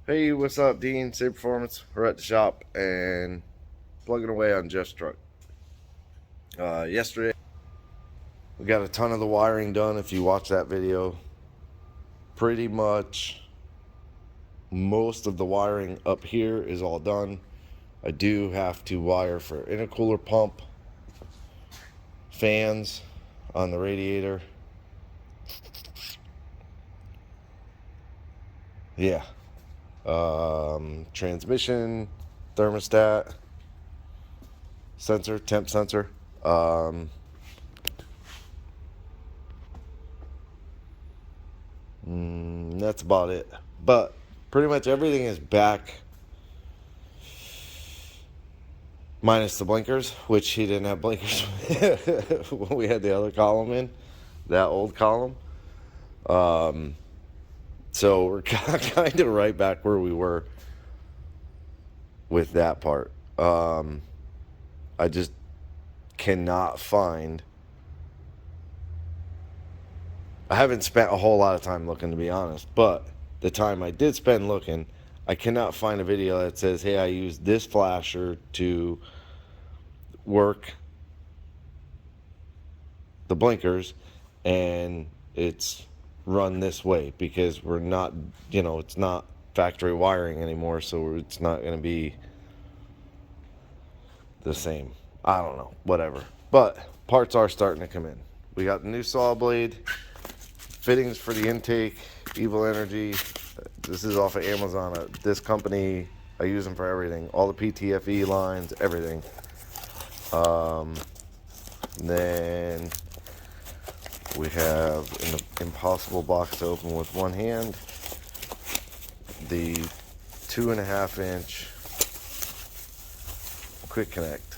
Hey, what's up, Dean? Same Performance. We're at the shop and plugging away on Jeff's truck. Yesterday, we got a ton of the wiring done. If you watch that video, pretty much most of the wiring up here is all done. I do have to wire for intercooler pump, fans on the radiator. Yeah. Transmission, thermostat, sensor, temp sensor. That's about it. But pretty much everything is back, minus the blinkers, which he didn't have blinkers when we had the other column in, that old column. So we're kind of right back where we were with that part. I just cannot find. I haven't spent a whole lot of time looking, to be honest, but the time I did spend looking, I cannot find a video that says, hey, I used this flasher to work the blinkers and it's run this way, because we're not, it's not factory wiring anymore, so it's not going to be the same. I don't know, whatever. But parts are starting to come in. We got the new saw blade, fittings for the intake, Evil Energy. This is off of Amazon. This company, I use them for everything. All the PTFE lines, everything. Then we have an impossible box to open with one hand, the 2.5 inch quick connect.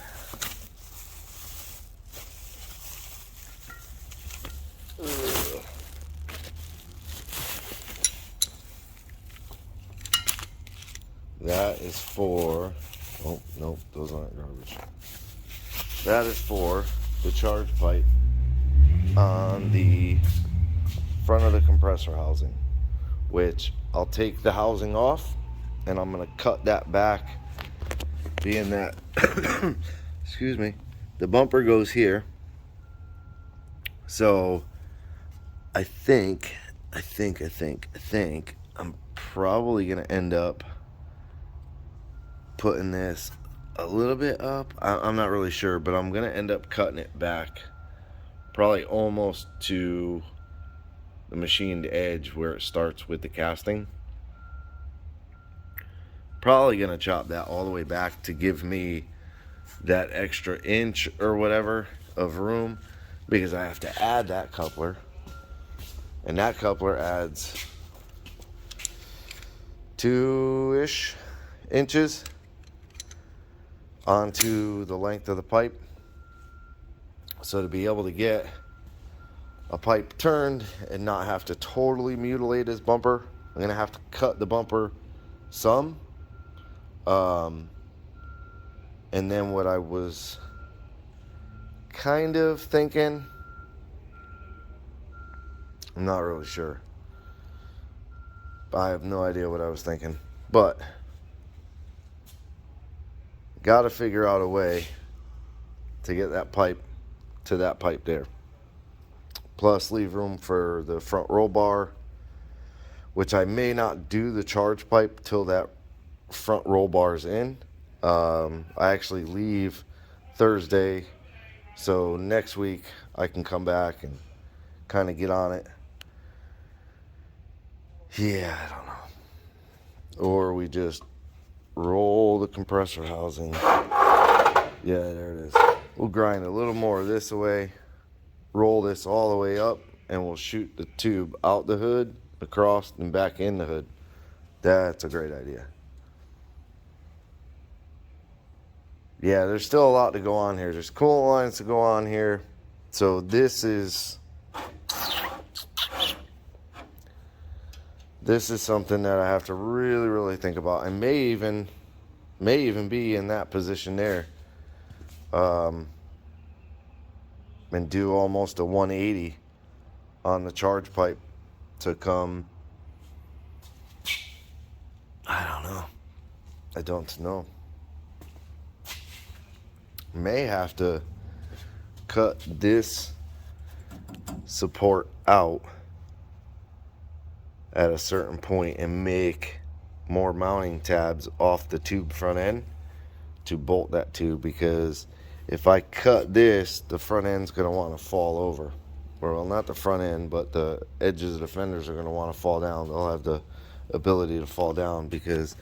That is for, oh, no, those aren't garbage. That is for the charge pipe on the front of the compressor housing, which I'll take the housing off and I'm going to cut that back, being that, excuse me, the bumper goes here. So I think I'm probably going to end up putting this a little bit up. I'm not really sure, but I'm gonna end up cutting it back probably almost to the machined edge where it starts with the casting. Probably gonna chop that all the way back to give me that extra inch or whatever of room, because I have to add that coupler, and that coupler adds 2-ish inches onto the length of the pipe. So to be able to get a pipe turned and not have to totally mutilate his bumper, I'm gonna have to cut the bumper some. And then what I was kind of thinking, I'm not really sure. I have no idea what I was thinking, but got to figure out a way to get that pipe to that pipe there. Plus leave room for the front roll bar, which I may not do the charge pipe till that front roll bar's in. I actually leave Thursday, so next week I can come back and kind of get on it. Yeah, I don't know. Or we just roll the compressor housing. Yeah, there it is. We'll grind a little more of this away, roll this all the way up, and we'll shoot the tube out the hood, across, and back in the hood. That's a great idea. Yeah, there's still a lot to go on here. There's coolant lines to go on here. So this is something that I have to really, really think about. I may even be in that position there, and do almost a 180 on the charge pipe to come, I I don't know. May have to cut this support out at a certain point and make more mounting tabs off the tube front end to bolt that tube, because if I cut this, the front end's going to want to fall over. Well, not the front end, but the edges of the fenders are going to want to fall down. They'll have the ability to fall down because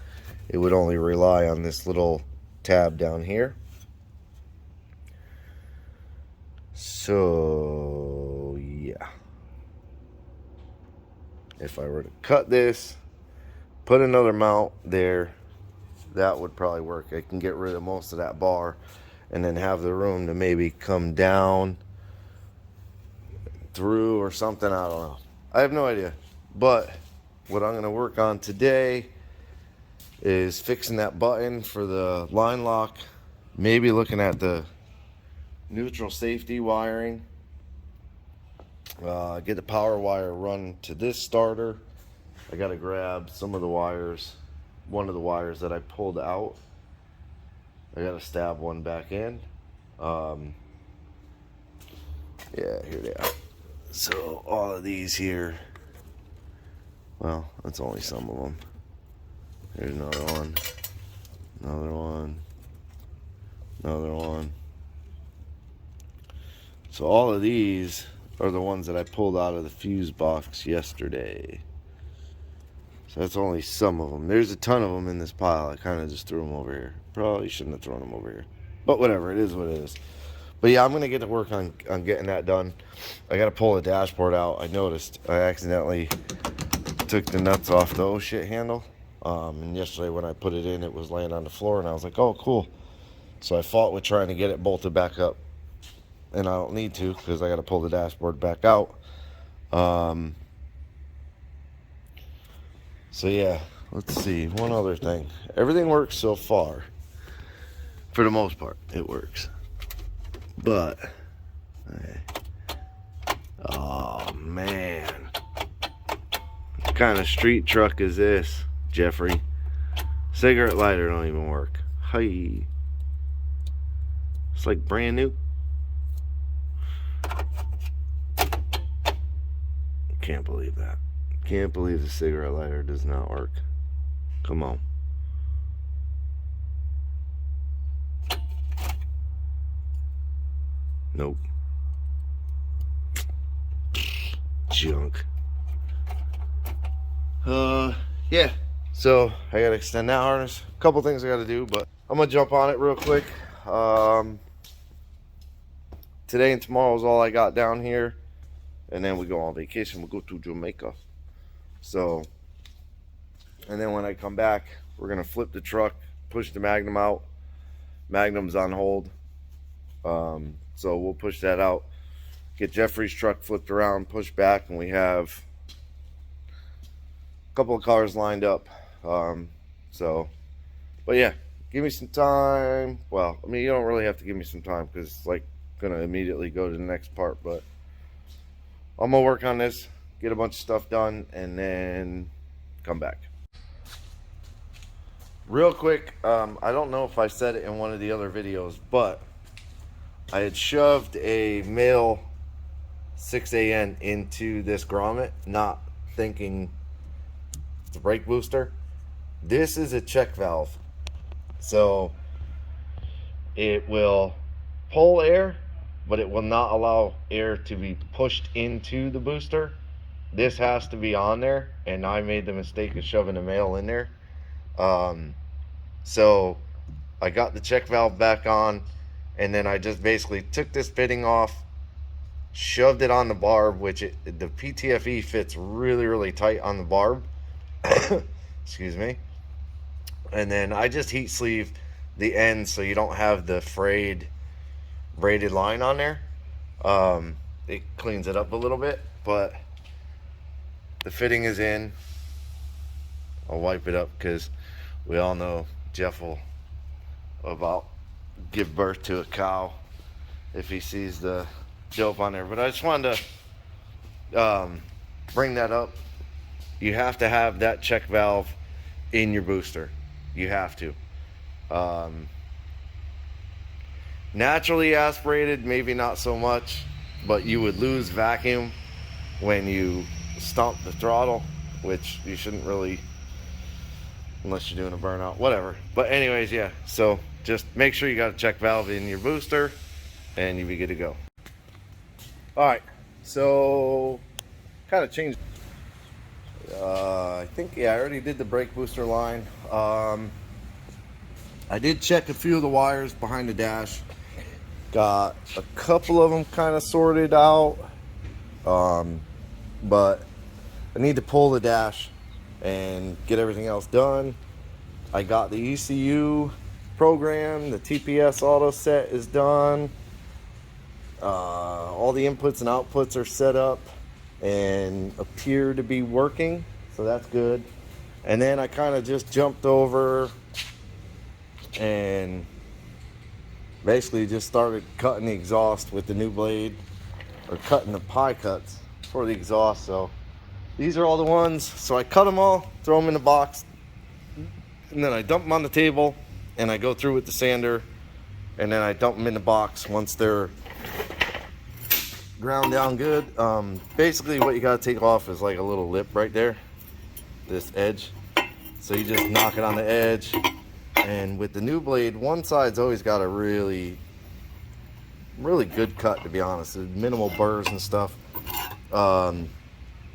it would only rely on this little tab down here. So yeah, if I were to cut this, put another mount there, that would probably work. I can get rid of most of that bar and then have the room to maybe come down through or something. I don't know. I have no idea. But what I'm going to work on today is fixing that button for the line lock, maybe looking at the neutral safety wiring, get the power wire run to this starter. I got to grab some of the wires, one of the wires that I pulled out. I got to stab one back in. Yeah, here they are. So all of these here, well, that's only some of them. Here's another one, another one, another one. So all of these are the ones that I pulled out of the fuse box yesterday. So that's only some of them. There's a ton of them in this pile. I kind of just threw them over here. Probably shouldn't have thrown them over here. But whatever, it is what it is. But yeah, I'm going to get to work on getting that done. I got to pull the dashboard out. I noticed I accidentally took the nuts off the oh shit handle. And yesterday when I put it in, it was laying on the floor. And I was like, oh, cool. So I fought with trying to get it bolted back up. And I don't need to because I got to pull the dashboard back out. So yeah, let's see. One other thing. Everything works so far. For the most part, it works. But, oh man. What kind of street truck is this, Jeffrey? Cigarette lighter don't even work. Hey. It's like brand new. Can't believe that. Can't believe the cigarette lighter does not work. Come on. Nope. Junk. Yeah. So I gotta extend that harness. A couple things I gotta do, but I'm gonna jump on it real quick. Today and tomorrow is all I got down here, and then we go on vacation. We'll go to Jamaica. So, and then when I come back, we're gonna flip the truck, push the Magnum out. Magnum's on hold. So we'll push that out, get Jeffrey's truck flipped around, push back, and we have a couple of cars lined up. But yeah, give me some time. Well, I mean, you don't really have to give me some time because it's like gonna immediately go to the next part, but I'm gonna work on this, get a bunch of stuff done, and then come back. Real quick, I don't know if I said it in one of the other videos, but I had shoved a male 6AN into this grommet, not thinking it's a brake booster. This is a check valve. So it will pull air, but it will not allow air to be pushed into the booster. This has to be on there, and I made the mistake of shoving a male in there. So I got the check valve back on, and then I just basically took this fitting off, shoved it on the barb, which the PTFE fits really, really tight on the barb. Excuse me. And then I just heat sleeve the ends so you don't have the frayed braided line on there. It cleans it up a little bit, but the fitting is in. I'll wipe it up because we all know Jeff will about give birth to a cow if he sees the dope on there. But I just wanted to bring that up. You have to have that check valve in your booster. You have to. Naturally aspirated, maybe not so much, but you would lose vacuum when you stomp the throttle, which you shouldn't really, unless you're doing a burnout, whatever. But anyways, yeah, so just make sure you got a check valve in your booster and you'll be good to go. All right, so kind of changed. I think, yeah, I already did the brake booster line. I did check a few of the wires behind the dash. Got a couple of them kind of sorted out, but I need to pull the dash and get everything else done. I got the ECU program, the TPS auto set is done. All the inputs and outputs are set up and appear to be working, so that's good. And then I kind of just jumped over and basically just started cutting the exhaust with the new blade, or cutting the pie cuts for the exhaust. So these are all the ones. So I cut them all, throw them in the box, and then I dump them on the table and I go through with the sander, and then I dump them in the box once they're ground down good. Basically what you got to take off is like a little lip right there, this edge. So you just knock it on the edge. And with the new blade, one side's always got a really good cut, to be honest. There's minimal burrs and stuff,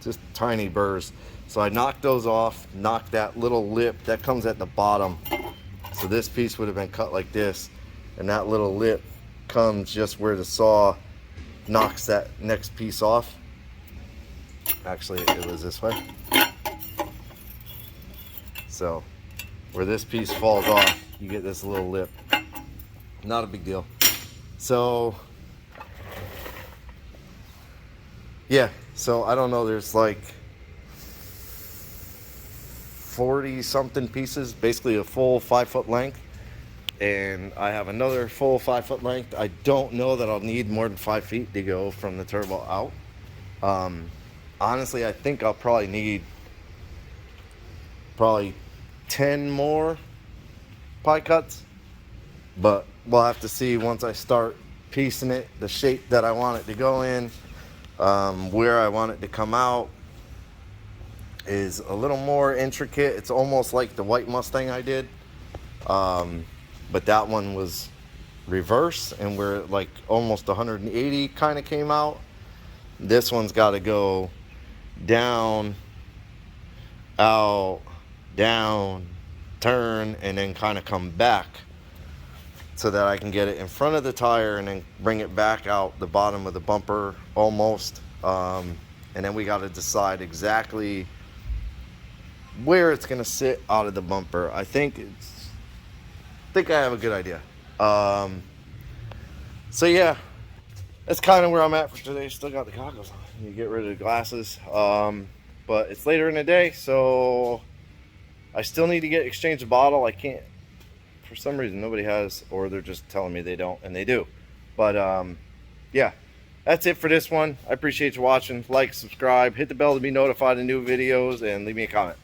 just tiny burrs. So I knocked those off, knocked that little lip that comes at the bottom. So this piece would have been cut like this, and that little lip comes just where the saw knocks that next piece off. Actually, it was this way. So where this piece falls off, you get this little lip. Not a big deal. So yeah, so I don't know, there's like 40 something pieces, basically a full 5 foot length, and I have another full 5 foot length. I don't know that I'll need more than 5 feet to go from the turbo out. Honestly, I think I'll probably need 10 more pie cuts, but we'll have to see once I start piecing it, the shape that I want it to go in. Where I want it to come out is a little more intricate. It's almost like the white Mustang I did, but that one was reverse, and where like almost 180 kind of came out. This one's got to go down, out, down, turn, and then kind of come back, so that I can get it in front of the tire and then bring it back out the bottom of the bumper almost. And then we got to decide exactly where it's going to sit out of the bumper. I think I have a good idea. So yeah, that's kind of where I'm at for today. Still got the goggles on. You get rid of the glasses. But it's later in the day, so I still need to get exchange a bottle. I can't, for some reason nobody has, or they're just telling me they don't, and they do. But yeah, that's it for this one. I appreciate you watching. Like, subscribe, hit the bell to be notified of new videos, and leave me a comment.